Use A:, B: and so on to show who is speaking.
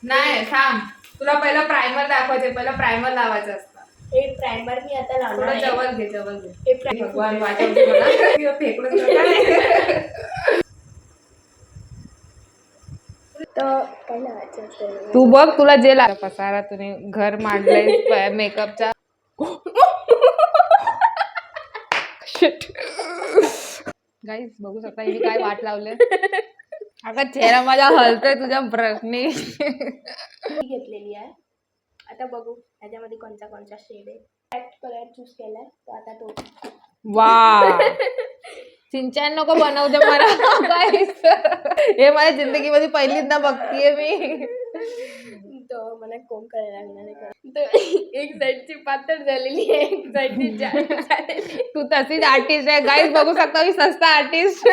A: नाही थांब, तुला पहिला प्रायमर दाखवायचे, पहिला प्रायमर लावायचं असतं.
B: हे प्रायमर मी आता लावणार आहे.
A: जवळ घे, जवळ घे.
B: हे प्रायमर
A: भगवान वाचवते मला. फेकून
B: तर काय लावायचं असतं?
A: तू बघ, तुला जे लागतं. पसारा तुम्ही घर मांडलंय मेकअपचा. गाईस बघू शकता हिने काय वाट लावले. अगं चेहरा माझा हलतोय तुझ्या ब्रशने.
B: घेतलेली आहे. आता बघू ह्याच्यामध्ये कोणता शेड आहे. ब्लॅक कलर चूज केलाय तो. आता तो
A: वा सिंचन नको बनवू दे मला. गाईस हे माझ्या जिंदगीमध्ये पहिल्यांदा बघतीये मी.
B: तो मला कोम करायला लागणार आहे. तर एक साईडची पातळ झालेली आहे, एक साईडची जाड झालेली.
A: तू तशीच आर्टिस्ट आहे गाईस, बघू शकता मी सस्ता आर्टिस्ट.